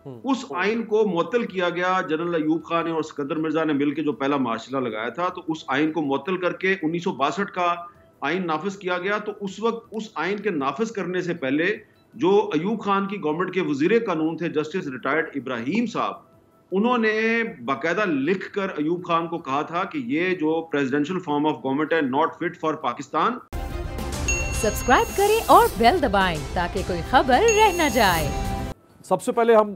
اس آئین کو معطل کیا گیا. جنرل ایوب خان نے اور سکندر مرزا نے مل کے جو پہلا مارشل لا لگایا تھا, تو اس آئین کو معطل کر کے 1962 کا آئین نافذ کیا گیا. تو اس وقت اس آئین کے نافذ کرنے سے پہلے جو ایوب خان کی گورنمنٹ کے وزیر قانون تھے جسٹس ریٹائرڈ ابراہیم صاحب, انہوں نے باقاعدہ لکھ کر ایوب خان کو کہا تھا کہ یہ جو پریزیڈنشل فارم آف گورنمنٹ ہے not fit for Pakistan. Subscribe کریں اور بیل دبائیں تاکہ کوئی خبر رہ نہ جائے. سب سے پہلے ہم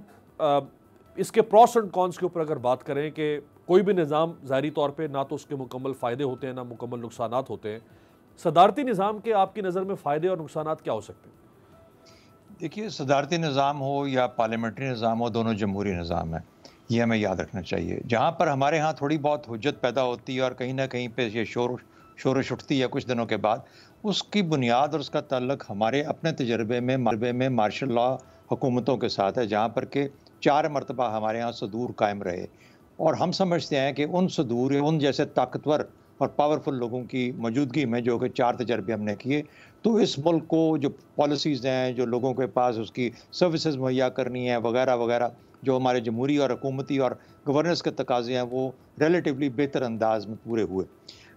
اس کے پروس اینڈ کونس کے اوپر اگر بات کریں کہ کوئی بھی نظام ظاہری طور پہ نہ تو اس کے مکمل فائدے ہوتے ہیں نہ مکمل نقصانات ہوتے ہیں. صدارتی نظام کے آپ کی نظر میں فائدے اور نقصانات کیا ہو سکتے ہیں؟ دیکھیے, صدارتی نظام ہو یا پارلیمنٹری نظام ہو, دونوں جمہوری نظام ہیں, یہ ہمیں یاد رکھنا چاہیے. جہاں پر ہمارے ہاں تھوڑی بہت حجت پیدا ہوتی ہے اور کہیں نہ کہیں پہ یہ شورش اٹھتی ہے کچھ دنوں کے بعد, اس کی بنیاد اور اس کا تعلق ہمارے اپنے تجربے میں مارشل لا حکومتوں کے ساتھ ہے, جہاں پر کہ 4 مرتبہ ہمارے ہاں صدور قائم رہے. اور ہم سمجھتے ہیں کہ ان صدور, ان جیسے طاقتور اور پاورفل لوگوں کی موجودگی میں, جو کہ 4 تجربے ہم نے کیے, تو اس ملک کو جو پالیسیز ہیں, جو لوگوں کے پاس اس کی سروسز مہیا کرنی ہے وغیرہ وغیرہ, جو ہمارے جمہوری اور حکومتی اور گورننس کے تقاضے ہیں, وہ ریلیٹیولی بہتر انداز میں پورے ہوئے.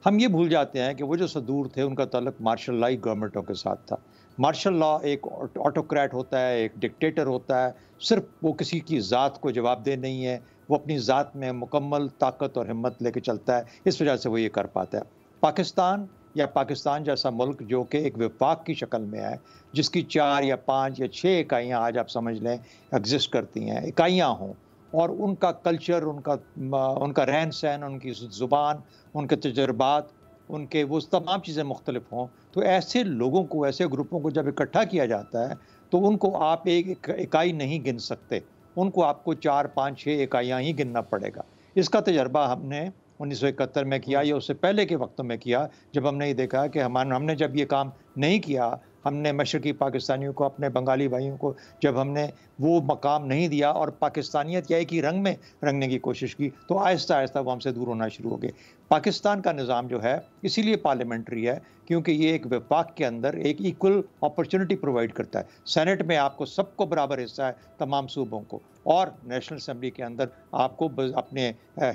ہم یہ بھول جاتے ہیں کہ وہ جو صدور تھے ان کا تعلق مارشل لائی گورنمنٹوں کے ساتھ تھا. مارشل لا ایک آٹوکریٹ ہوتا ہے, ایک ڈکٹیٹر ہوتا ہے, صرف وہ کسی کی ذات کو جواب دہ نہیں ہے, وہ اپنی ذات میں مکمل طاقت اور ہمت لے کے چلتا ہے, اس وجہ سے وہ یہ کر پاتا ہے. پاکستان یا پاکستان جیسا ملک جو کہ ایک وفاق کی شکل میں ہے, جس کی 4 یا 5 یا 6 اکائیاں آج آپ سمجھ لیں ایگزسٹ کرتی ہیں, اکائیاں ہوں, اور ان کا کلچر, ان کا رہن سہن, ان کی زبان, ان کے تجربات, ان کے وہ تمام چیزیں مختلف ہوں, تو ایسے لوگوں کو, ایسے گروپوں کو جب اکٹھا کیا جاتا ہے تو ان کو آپ ایک اکائی نہیں گن سکتے, ان کو آپ کو 4 5 6 اکائیاں ہی گننا پڑے گا. اس کا تجربہ ہم نے 1971 میں کیا, یا اس سے پہلے کے وقتوں میں کیا, جب ہم نے یہ دیکھا کہ ہم نے جب یہ کام نہیں کیا, ہم نے مشرقی پاکستانیوں کو, اپنے بنگالی بھائیوں کو جب ہم نے وہ مقام نہیں دیا اور پاکستانیت یا ایک ہی رنگ میں رنگنے کی کوشش کی, تو آہستہ آہستہ وہ ہم سے دور ہونا شروع ہو گئے. پاکستان کا نظام جو ہے اسی لیے پارلیمنٹری ہے, کیونکہ یہ ایک وفاق کے اندر ایک ایکول اپرچونٹی پرووائڈ کرتا ہے. سینٹ میں آپ کو سب کو برابر حصہ ہے, تمام صوبوں کو, اور نیشنل اسمبلی کے اندر آپ کو اپنے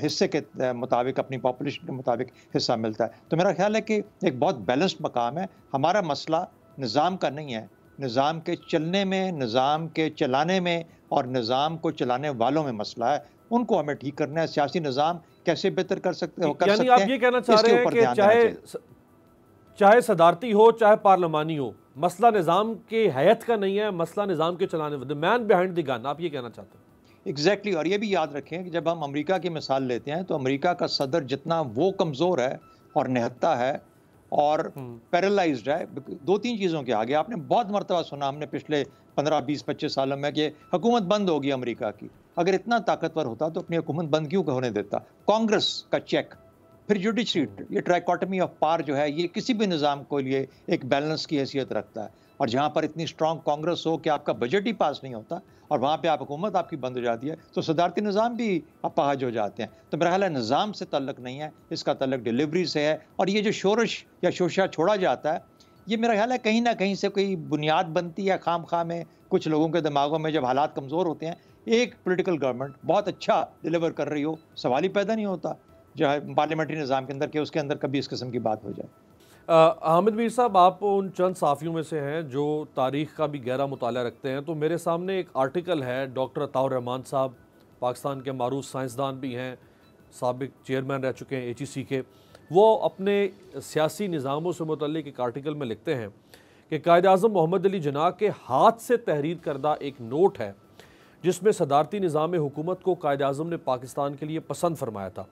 حصے کے مطابق, اپنی پاپولیشن کے مطابق حصہ ملتا ہے. تو میرا خیال ہے کہ ایک بہت بیلنسڈ مقام ہے. ہمارا مسئلہ نظام کا نہیں ہے, نظام کے چلنے میں, نظام کے چلانے میں اور نظام کو چلانے والوں میں مسئلہ ہے. ان کو ہمیں ٹھیک کرنا ہے. سیاسی نظام کیسے بہتر کر سکتے ہیں, یعنی آپ یہ کہنا چاہ رہے ہیں کہ چاہے صدارتی ہو چاہے پارلیمانی ہو, مسئلہ نظام کے حیت کا نہیں ہے, مسئلہ نظام کے چلانے والا, مین بیہائنڈ دی گن, آپ یہ کہنا چاہتے ہیں؟ ایگزیکٹلی. اور یہ بھی یاد رکھیں کہ جب ہم امریکہ کی مثال لیتے ہیں تو امریکہ کا صدر جتنا وہ کمزور ہے اور نہتا ہے اور پیرالائزڈ ہے 2-3 چیزوں کے آگے. آپ نے بہت مرتبہ سنا ہم نے پچھلے 15 20 25 سالوں میں کہ حکومت بند ہوگی امریکہ کی. اگر اتنا طاقتور ہوتا تو اپنی حکومت بند کیوں ہونے دیتا؟ کانگریس کا چیک, پھر جوڈیشری, یہ ٹرائیکاٹمی آف پاور جو ہے, یہ کسی بھی نظام کے لیے ایک بیلنس کی حیثیت رکھتا ہے. اور جہاں پر اتنی اسٹرانگ کانگریس ہو کہ آپ کا بجٹ ہی پاس نہیں ہوتا اور وہاں پہ آپ حکومت آپ کی بند ہو جاتی ہے, تو صدارتی نظام بھی اپاہج ہو جاتے ہیں. تو میرا خیال ہے نظام سے تعلق نہیں ہے, اس کا تعلق ڈیلیوری سے ہے. اور یہ جو شورش یا شوشہ چھوڑا جاتا ہے, یہ میرا خیال ہے کہیں نہ کہیں سے کوئی بنیاد بنتی ہے خام خواہ میں کچھ لوگوں کے دماغوں میں. جب حالات کمزور ہوتے ہیں, ایک پولیٹیکل گورنمنٹ بہت اچھا ڈیلیور کر رہی ہو, سوال ہی پیدا نہیں ہوتا جو ہے پارلیمنٹری نظام کے اندر کہ اس کے اندر کبھی اس قسم کی بات ہو جائے. حامد میر صاحب, آپ ان چند صحافیوں میں سے ہیں جو تاریخ کا بھی گہرا مطالعہ رکھتے ہیں. تو میرے سامنے ایک آرٹیکل ہے, ڈاکٹر عطاء الرحمان صاحب پاکستان کے معروف سائنسدان بھی ہیں, سابق چیئرمین رہ چکے ہیں AGC کے. وہ اپنے سیاسی نظاموں سے متعلق ایک آرٹیکل میں لکھتے ہیں کہ قائد اعظم محمد علی جناح کے ہاتھ سے تحریر کردہ ایک نوٹ ہے جس میں صدارتی نظام حکومت کو قائد اعظم نے پاکستان کے لیے پسند فرمایا تھا.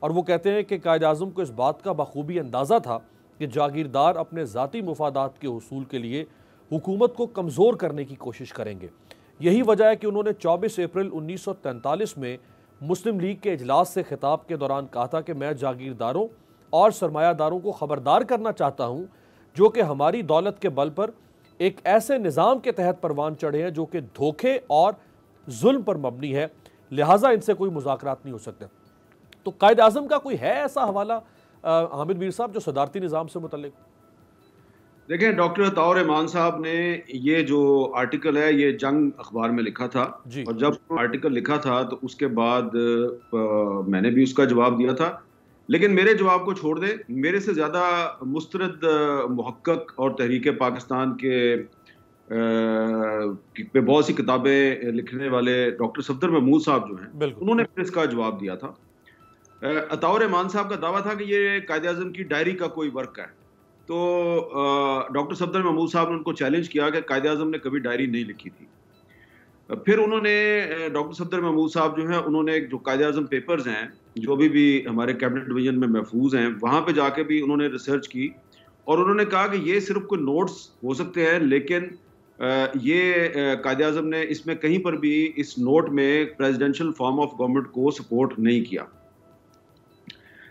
اور وہ کہتے ہیں کہ قائد اعظم کو اس بات کا بخوبی اندازہ تھا کہ جاگیردار اپنے ذاتی مفادات کے حصول کے لیے حکومت کو کمزور کرنے کی کوشش کریں گے. یہی وجہ ہے کہ انہوں نے 24 اپریل 1943 میں مسلم لیگ کے اجلاس سے خطاب کے دوران کہا تھا کہ میں جاگیرداروں اور سرمایہ داروں کو خبردار کرنا چاہتا ہوں جو کہ ہماری دولت کے بل پر ایک ایسے نظام کے تحت پروان چڑھے ہیں جو کہ دھوکے اور ظلم پر مبنی ہے, لہٰذا ان سے کوئی مذاکرات نہیں ہو سکتے. تو قائد اعظم کا کوئی ہے ایسا حوالہ حامد میر صاحب جو صدارتی نظام سے متعلق؟ دیکھیں ڈاکٹر عطاء رحمان صاحب نے یہ جو آرٹیکل ہے یہ جنگ اخبار میں لکھا تھا اور جب آرٹیکل لکھا تھا تو اس کے بعد میں نے بھی اس کا جواب دیا تھا، لیکن میرے جواب کو چھوڑ دیں، میرے سے زیادہ مسترد محقق اور تحریک پاکستان کے پہ بہت سی کتابیں لکھنے والے ڈاکٹر صفدر محمود صاحب جو ہیں انہوں نے اس کا جواب دیا تھا۔ عطاء رحمان صاحب کا دعویٰ تھا کہ یہ قائد اعظم کی ڈائری کا کوئی ورک ہے، تو ڈاکٹر صفدر محمود صاحب نے ان کو چیلنج کیا کہ قائد اعظم نے کبھی ڈائری نہیں لکھی تھی۔ پھر انہوں نے ڈاکٹر صفدر محمود صاحب جو ہیں انہوں نے جو قائد اعظم پیپرز ہیں جو بھی ہمارے کیبنٹ ڈویژن میں محفوظ ہیں وہاں پہ جا کے بھی انہوں نے ریسرچ کی اور انہوں نے کہا کہ یہ صرف کوئی نوٹس ہو سکتے ہیں، لیکن یہ قائد اعظم نے اس میں کہیں پر بھی اس نوٹ میں پریزیڈنشل فارم آف گورنمنٹ کو سپورٹ نہیں کیا۔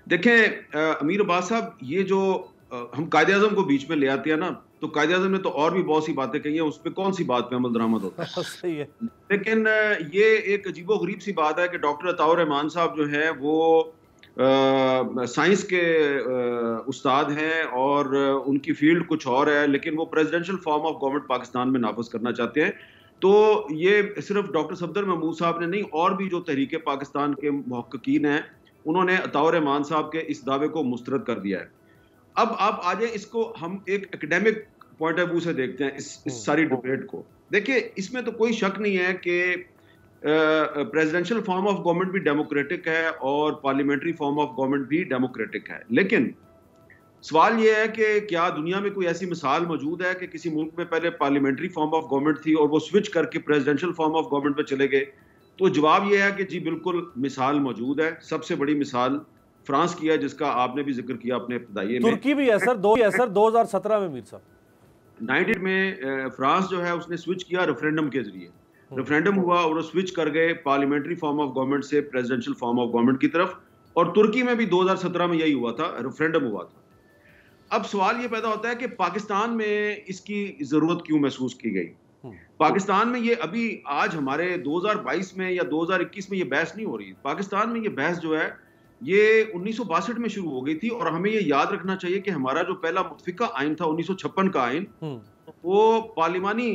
دیکھیں امیر عباس صاحب، یہ جو ہم قائد اعظم کو بیچ میں لے آتے ہیں نا، تو قائد اعظم نے تو اور بھی بہت سی باتیں کہی ہیں، اس پہ کون سی بات پہ عمل درآمد ہوتا ہے؟ لیکن یہ ایک عجیب و غریب سی بات ہے کہ ڈاکٹر عطاء رحمان صاحب جو ہیں وہ سائنس کے استاد ہیں اور ان کی فیلڈ کچھ اور ہے، لیکن وہ presidential form of government Pakistan میں نافذ کرنا چاہتے ہیں۔ تو یہ صرف ڈاکٹر صفدر محمود صاحب نے نہیں، اور بھی جو تحریک پاکستان کے محققین ہیں انہوں نے عطاء رحمان صاحب کے اس دعوے کو مسترد کر دیا ہے۔ اب آپ آ جائیں، اس کو ہم ایک ایکڈیمک پوائنٹ آف ویو سے دیکھتے ہیں اس ساری ڈیبیٹ کو۔ دیکھیں اس میں تو کوئی شک نہیں ہے کہ پریزیڈنشل فارم آف گورنمنٹ بھی ڈیموکریٹک ہے اور پارلیمنٹری فارم آف گورنمنٹ بھی ڈیموکریٹک ہے، لیکن سوال یہ ہے کہ کیا دنیا میں کوئی ایسی مثال موجود ہے کہ کسی ملک میں پہلے پارلیمنٹری فارم آف گورنمنٹ تھی اور وہ سوئچ کر کے پریزیڈنشل فارم آف گورنمنٹ پہ چلے گئے؟ تو جواب یہ ہے کہ جی بالکل مثال موجود ہے۔ سب سے بڑی مثال فرانس کی ہے، جس کا آپ نے بھی ذکر کیا اپنے ابتدائی میں۔ ترکی بھی ہے سر 2017 میں، میر صاحب 90 میں فرانس جو ہے اس نے سوئچ کیا ریفرینڈم کے ذریعے، ریفرینڈم ہوا اور وہ سوئچ کر گئے پارلیمنٹری فارم آف گورنمنٹ سے پریزیڈنشل فارم آف گورنمنٹ کی طرف، اور ترکی میں بھی 2017 میں یہی ہوا تھا، ریفرینڈم ہوا تھا۔ اب سوال یہ پیدا ہوتا ہے کہ پاکستان میں اس کی ضرورت کیوں محسوس کی گئی؟ پاکستان میں یہ ابھی آج ہمارے 2022 میں یا 2021 میں یہ بحث نہیں ہو رہی، پاکستان میں یہ بحث جو ہے یہ 1962 میں شروع ہو گئی تھی، اور ہمیں یہ یاد رکھنا چاہیے کہ ہمارا جو پہلا متفقہ آئین تھا 1956 کا آئین، وہ پارلیمانی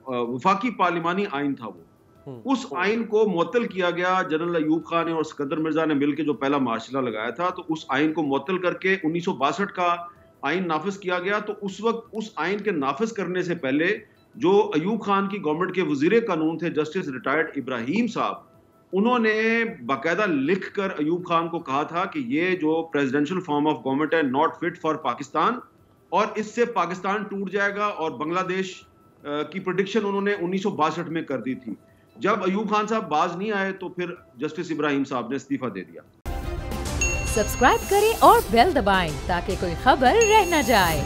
وفاقی پارلیمانی آئین تھا۔ وہ اس آئین کو معطل کیا گیا، جنرل ایوب خان نے اور سکندر مرزا نے مل کے جو پہلا معاشرہ لگایا تھا، تو اس آئین کو معطل کر کے 1962 کا آئین نافذ کیا گیا۔ تو اس وقت اس آئین کے نافذ کرنے سے پہلے جو ایوب خان کی گورنمنٹ کے وزیر قانون تھے جسٹس ریٹائرڈ ابراہیم صاحب، انہوں نے باقاعدہ لکھ کر ایوب خان کو کہا تھا کہ یہ جو پریزیڈنشل فارم آف گورنمنٹ ہے ناٹ فٹ فار پاکستان، اور اس سے پاکستان ٹوٹ جائے گا، اور بنگلہ دیش کی پریڈکشن انہوں نے 1962 میں کر دی تھی۔ جب ایوب خان صاحب باز نہیں آئے تو پھر جسٹس ابراہیم صاحب نے استعفیٰ دے دیا۔ سبسکرائب کریں اور بیل دبائیں تاکہ کوئی خبر رہ نہ جائے۔